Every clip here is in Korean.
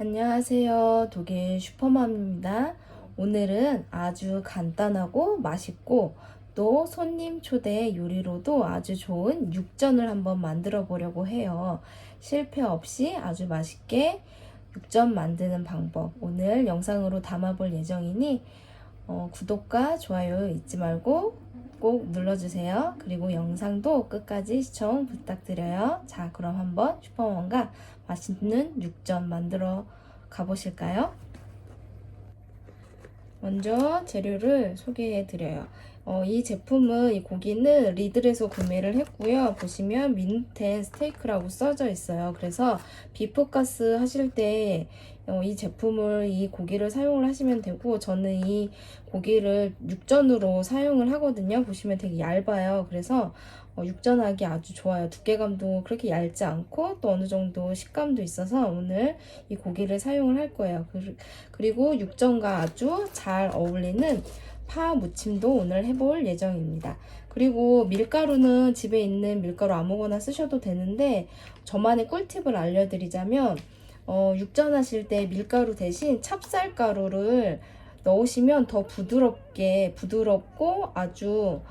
안녕하세요. 독일 슈퍼맘입니다. 오늘은 아주 간단하고 맛있고 또 손님 초대 요리로도 아주 좋은 육전을 한번 만들어 보려고 해요. 실패 없이 아주 맛있게 육전 만드는 방법 오늘 영상으로 담아 볼 예정이니 구독과 좋아요 잊지 말고 꼭 눌러주세요. 그리고 영상도 끝까지 시청 부탁드려요. 자, 그럼 한번 슈퍼맘과 맛있는 육전 만들어 가보실까요? 먼저 재료를 소개해 드려요. 이 제품은, 이 고기는 리들에서 구매를 했고요. 보시면 민텐 스테이크라고 써져 있어요. 그래서 비프가스 하실 때 이 제품을, 이 고기를 사용을 하시면 되고, 저는 이 고기를 육전으로 사용을 하거든요. 보시면 되게 얇아요. 그래서 육전하기 아주 좋아요. 두께감도 그렇게 얇지 않고 또 어느 정도 식감도 있어서 오늘 이 고기를 사용을 할 거예요. 그리고 육전과 아주 잘 어울리는 파 무침도 오늘 해볼 예정입니다. 그리고 밀가루는 집에 있는 밀가루 아무거나 쓰셔도 되는데, 저만의 꿀팁을 알려드리자면 육전 하실 때 밀가루 대신 찹쌀가루를 넣으시면 더 부드럽고 아주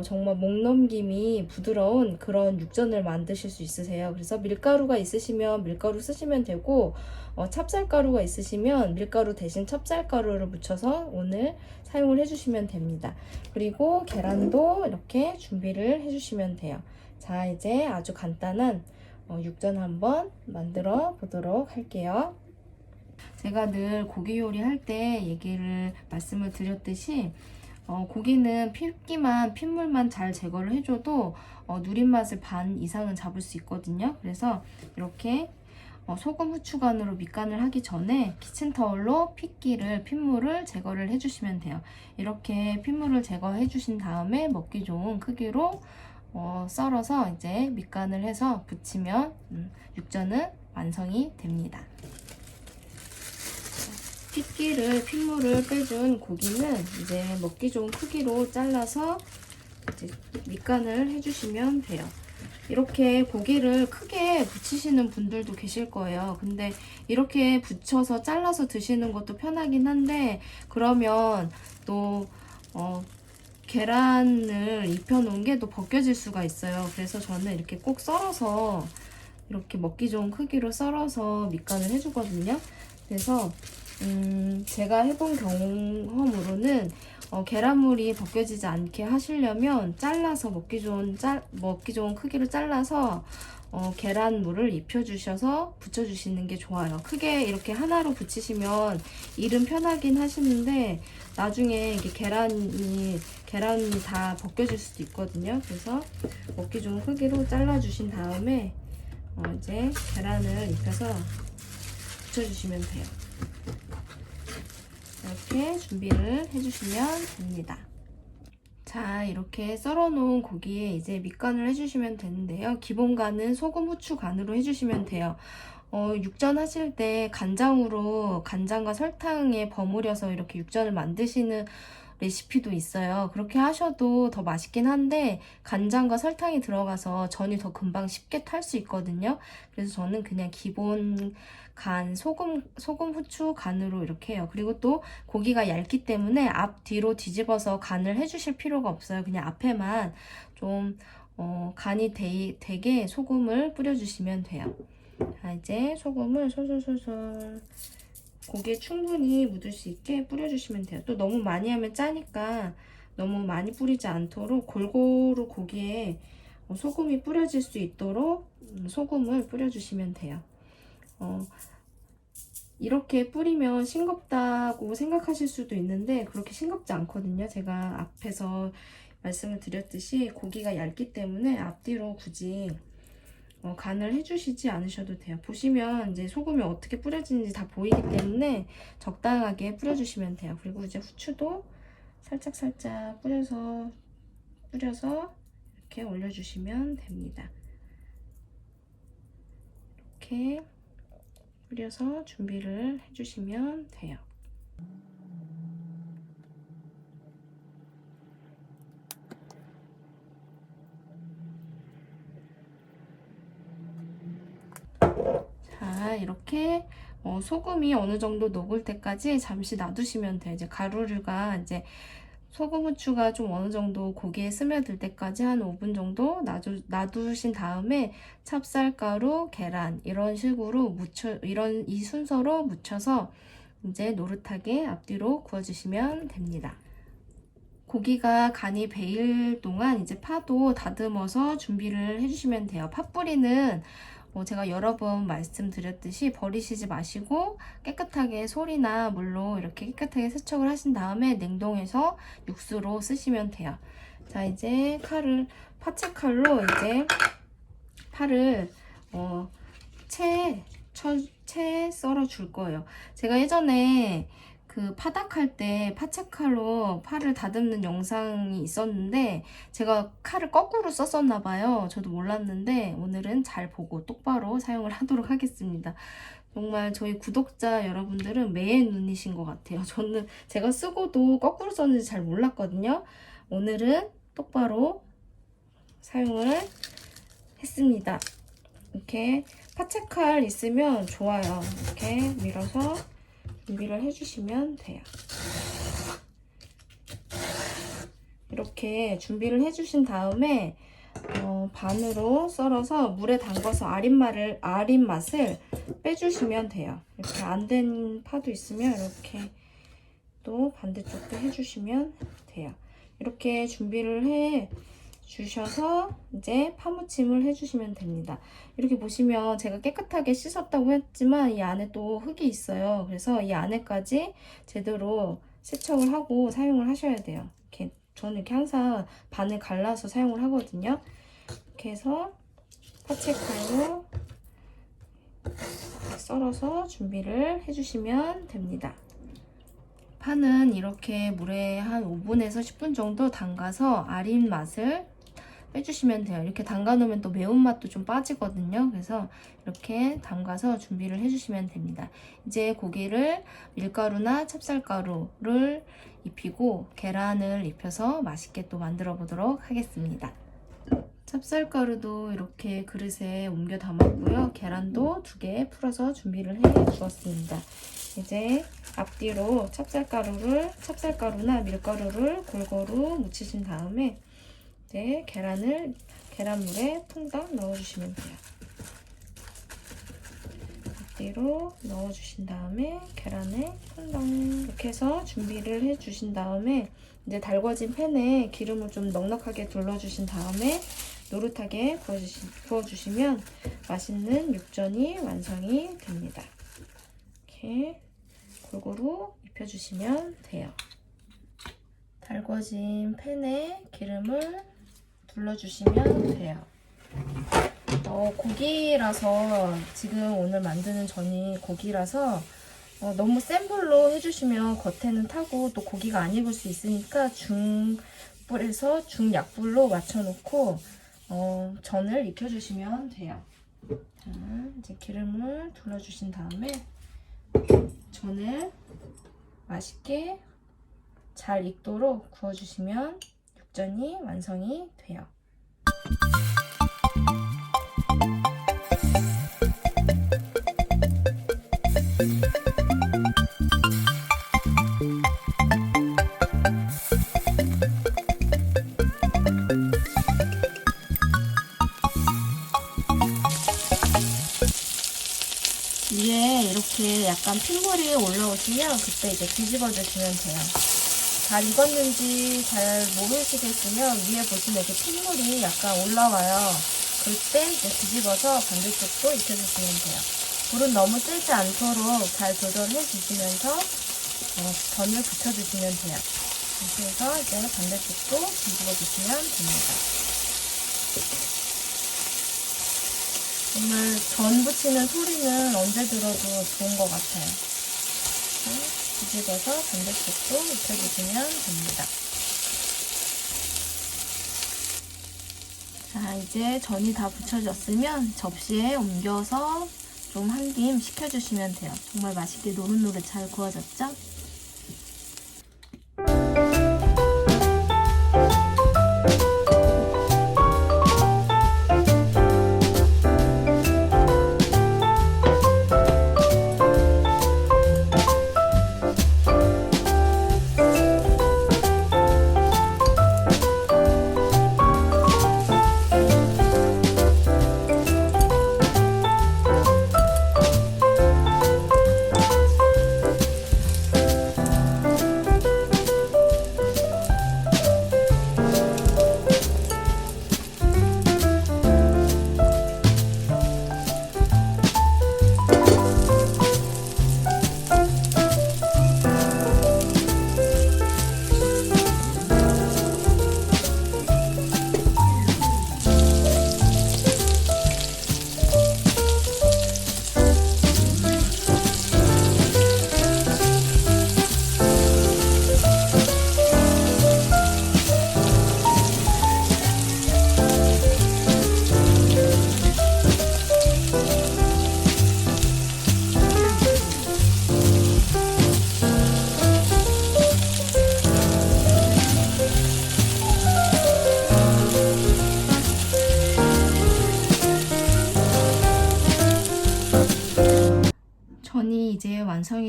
정말 목 넘김이 부드러운 그런 육전을 만드실 수 있으세요. 그래서 밀가루가 있으시면 밀가루 쓰시면 되고, 찹쌀가루가 있으시면 밀가루 대신 찹쌀가루를 묻혀서 오늘 사용을 해주시면 됩니다. 그리고 계란도 이렇게 준비를 해주시면 돼요. 자, 이제 아주 간단한 육전 한번 만들어 보도록 할게요. 제가 늘 고기 요리 할 때 말씀을 드렸듯이 고기는 핏물만 잘 제거를 해줘도 누린 맛을 반 이상은 잡을 수 있거든요. 그래서 이렇게 소금 후추간으로 밑간을 하기 전에 키친타올로 핏물을 제거를 해주시면 돼요. 이렇게 핏물을 제거해 주신 다음에 먹기 좋은 크기로 썰어서 이제 밑간을 해서 부치면 육전은 완성이 됩니다. 핏물을 빼준 고기는 이제 먹기 좋은 크기로 잘라서 이제 밑간을 해주시면 돼요. 이렇게 고기를 크게 부치시는 분들도 계실 거예요. 근데 이렇게 부쳐서 잘라서 드시는 것도 편하긴 한데, 그러면 또 계란을 입혀놓은 게 또 벗겨질 수가 있어요. 그래서 저는 이렇게 꼭 썰어서, 이렇게 먹기 좋은 크기로 썰어서 밑간을 해주거든요. 그래서 제가 해본 경험으로는 계란물이 벗겨지지 않게 하시려면 잘라서 먹기 좋은 크기로 잘라서 계란물을 입혀주셔서 붙여주시는 게 좋아요. 크게 이렇게 하나로 붙이시면 일은 편하긴 하시는데 나중에 이게 계란이 다 벗겨질 수도 있거든요. 그래서 먹기 좋은 크기로 잘라주신 다음에 이제 계란을 입혀서 붙여주시면 돼요. 이렇게 준비를 해주시면 됩니다. 자, 이렇게 썰어놓은 고기에 이제 밑간을 해주시면 되는데요. 기본간은 소금, 후추 간으로 해주시면 돼요. 육전 하실 때 간장과 설탕에 버무려서 이렇게 육전을 만드시는 레시피도 있어요. 그렇게 하셔도 더 맛있긴 한데 간장과 설탕이 들어가서 전이 더 금방 쉽게 탈 수 있거든요. 그래서 저는 그냥 기본 간, 소금, 후추 간으로 이렇게 해요. 그리고 또 고기가 얇기 때문에 앞뒤로 뒤집어서 간을 해주실 필요가 없어요. 그냥 앞에만 좀 간이 되게 소금을 뿌려주시면 돼요. 자, 이제 소금을 솔솔솔솔 고기에 충분히 묻을 수 있게 뿌려주시면 돼요. 또 너무 많이 하면 짜니까 너무 많이 뿌리지 않도록 골고루 고기에 소금이 뿌려질 수 있도록 소금을 뿌려주시면 돼요. 이렇게 뿌리면 싱겁다고 생각하실 수도 있는데 그렇게 싱겁지 않거든요. 제가 앞에서 말씀을 드렸듯이 고기가 얇기 때문에 앞뒤로 굳이 간을 해주시지 않으셔도 돼요. 보시면 이제 소금이 어떻게 뿌려지는지 다 보이기 때문에 적당하게 뿌려주시면 돼요. 그리고 이제 후추도 살짝 뿌려서 이렇게 올려주시면 됩니다. 이렇게 뿌려서 준비를 해주시면 돼요. 자, 이렇게 소금이 어느 정도 녹을 때까지 잠시 놔두시면 돼요. 이제 가루가 이제 소금, 후추가 좀 어느 정도 고기에 스며들 때까지 한 5분 정도 놔두신 다음에 찹쌀가루, 계란 이런 식으로 이 순서로 묻혀서 이제 노릇하게 앞뒤로 구워주시면 됩니다. 고기가 간이 배일 동안 이제 파도 다듬어서 준비를 해주시면 돼요. 팥뿌리는 제가 여러 번 말씀드렸듯이 버리시지 마시고 깨끗하게 솔이나 물로 이렇게 깨끗하게 세척을 하신 다음에 냉동해서 육수로 쓰시면 돼요. 자, 이제 파채칼로 이제 파를 채 썰어 줄 거예요. 제가 예전에 그 파닭할 때 파채칼로 파를 다듬는 영상이 있었는데 제가 칼을 거꾸로 썼었나 봐요. 저도 몰랐는데 오늘은 잘 보고 똑바로 사용을 하도록 하겠습니다. 정말 저희 구독자 여러분들은 매의 눈이신 것 같아요. 저는 제가 쓰고도 거꾸로 썼는지 잘 몰랐거든요. 오늘은 똑바로 사용을 했습니다. 이렇게 파채칼 있으면 좋아요. 이렇게 밀어서 준비를 해주시면 돼요. 이렇게 준비를 해주신 다음에 반으로 썰어서 물에 담가서 아린 맛을 빼주시면 돼요. 이렇게 안 된 파도 있으면 이렇게 또 반대쪽도 해주시면 돼요. 이렇게 준비를 해 주셔서 이제 파무침을 해주시면 됩니다. 이렇게 보시면 제가 깨끗하게 씻었다고 했지만 이 안에 또 흙이 있어요. 그래서 이 안에까지 제대로 세척을 하고 사용을 하셔야 돼요. 저는 이렇게 항상 반을 갈라서 사용을 하거든요. 이렇게 해서 파채칼로 썰어서 준비를 해주시면 됩니다. 파는 이렇게 물에 한 5분에서 10분 정도 담가서 아린 맛을 빼주시면 돼요. 이렇게 담가 놓으면 또 매운맛도 좀 빠지거든요. 그래서 이렇게 담가서 준비를 해주시면 됩니다. 이제 고기를 밀가루나 찹쌀가루를 입히고 계란을 입혀서 맛있게 또 만들어 보도록 하겠습니다. 찹쌀가루도 이렇게 그릇에 옮겨 담았고요. 계란도 2개 풀어서 준비를 해 주었습니다. 이제 앞뒤로 찹쌀가루나 밀가루를 골고루 묻히신 다음에 이제 계란물에 퐁당 넣어주시면 돼요. 앞뒤로 넣어주신 다음에 계란에 퐁당 이렇게 해서 준비를 해주신 다음에 이제 달궈진 팬에 기름을 좀 넉넉하게 둘러주신 다음에 노릇하게 구워주시면 맛있는 육전이 완성이 됩니다. 이렇게 골고루 입혀주시면 돼요. 달궈진 팬에 기름을 둘러주시면 돼요. 고기라서 지금 오늘 만드는 전이 고기라서 너무 센 불로 해주시면 겉에는 타고 또 고기가 안 익을 수 있으니까 중불에서 중약불로 맞춰놓고 전을 익혀주시면 돼요. 자, 이제 기름을 둘러주신 다음에 전을 맛있게 잘 익도록 구워주시면 육전이 완성이 돼요. 위에 이렇게 약간 핏물이 올라오시면 그때 이제 뒤집어 주시면 돼요. 잘 익었는지 잘 모르시겠으면 위에 보시면 이렇게 핏물이 약간 올라와요. 그럴 때 이제 뒤집어서 반대쪽도 익혀주시면 돼요. 불은 너무 세지 않도록 잘 조절해 주시면서 전을 붙여주시면 돼요. 이렇게 해서 이제 반대쪽도 뒤집어 주시면 됩니다. 정말 전 부치는 소리는 언제 들어도 좋은 것 같아요. 뒤집어서 반대쪽도 익혀주시면 됩니다. 자, 이제 전이 다 붙여졌으면 접시에 옮겨서 좀 한 김 식혀주시면 돼요. 정말 맛있게 노릇노릇 잘 구워졌죠?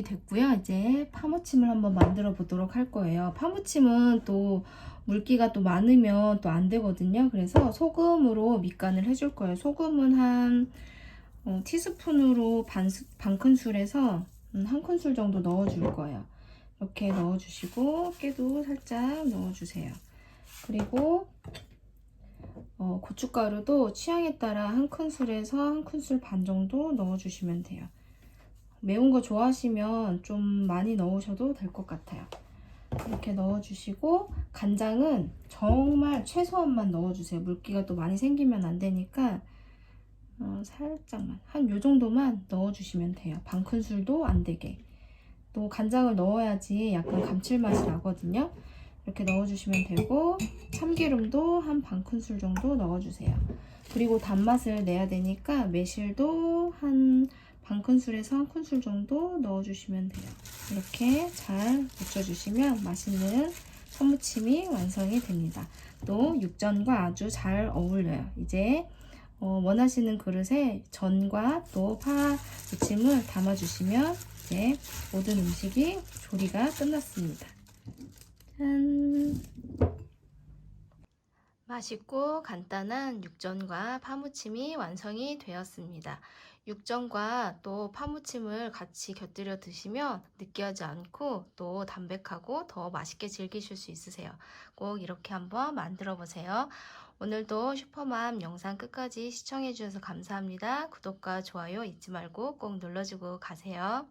완성이 됐고요. 이제 파무침을 한번 만들어 보도록 할 거예요. 파무침은 또 물기가 또 많으면 또 안 되거든요. 그래서 소금으로 밑간을 해줄 거예요. 소금은 한 티스푼으로 반 큰술에서 한 큰술 정도 넣어줄 거예요. 이렇게 넣어주시고 깨도 살짝 넣어주세요. 그리고 고춧가루도 취향에 따라 한 큰술에서 한 큰술 반 정도 넣어주시면 돼요. 매운 거 좋아하시면 좀 많이 넣으셔도 될 것 같아요. 이렇게 넣어주시고 간장은 정말 최소한만 넣어주세요. 물기가 또 많이 생기면 안 되니까 살짝만 한 요 정도만 넣어주시면 돼요. 반 큰술도 안 되게. 또 간장을 넣어야지 약간 감칠맛이 나거든요. 이렇게 넣어주시면 되고 참기름도 한 반 큰술 정도 넣어주세요. 그리고 단맛을 내야 되니까 매실도 한 반 큰술에서 한 큰술 정도 넣어주시면 돼요. 이렇게 잘 묻혀주시면 맛있는 손무침이 완성이 됩니다. 또 육전과 아주 잘 어울려요. 이제 원하시는 그릇에 전과 또 파 무침을 담아주시면 이제 모든 음식이 조리가 끝났습니다. 짠! 맛있고 간단한 육전과 파무침이 완성이 되었습니다. 육전과 또 파무침을 같이 곁들여 드시면 느끼하지 않고 또 담백하고 더 맛있게 즐기실 수 있으세요. 꼭 이렇게 한번 만들어 보세요. 오늘도 슈퍼맘 영상 끝까지 시청해 주셔서 감사합니다. 구독과 좋아요 잊지 말고 꼭 눌러주고 가세요.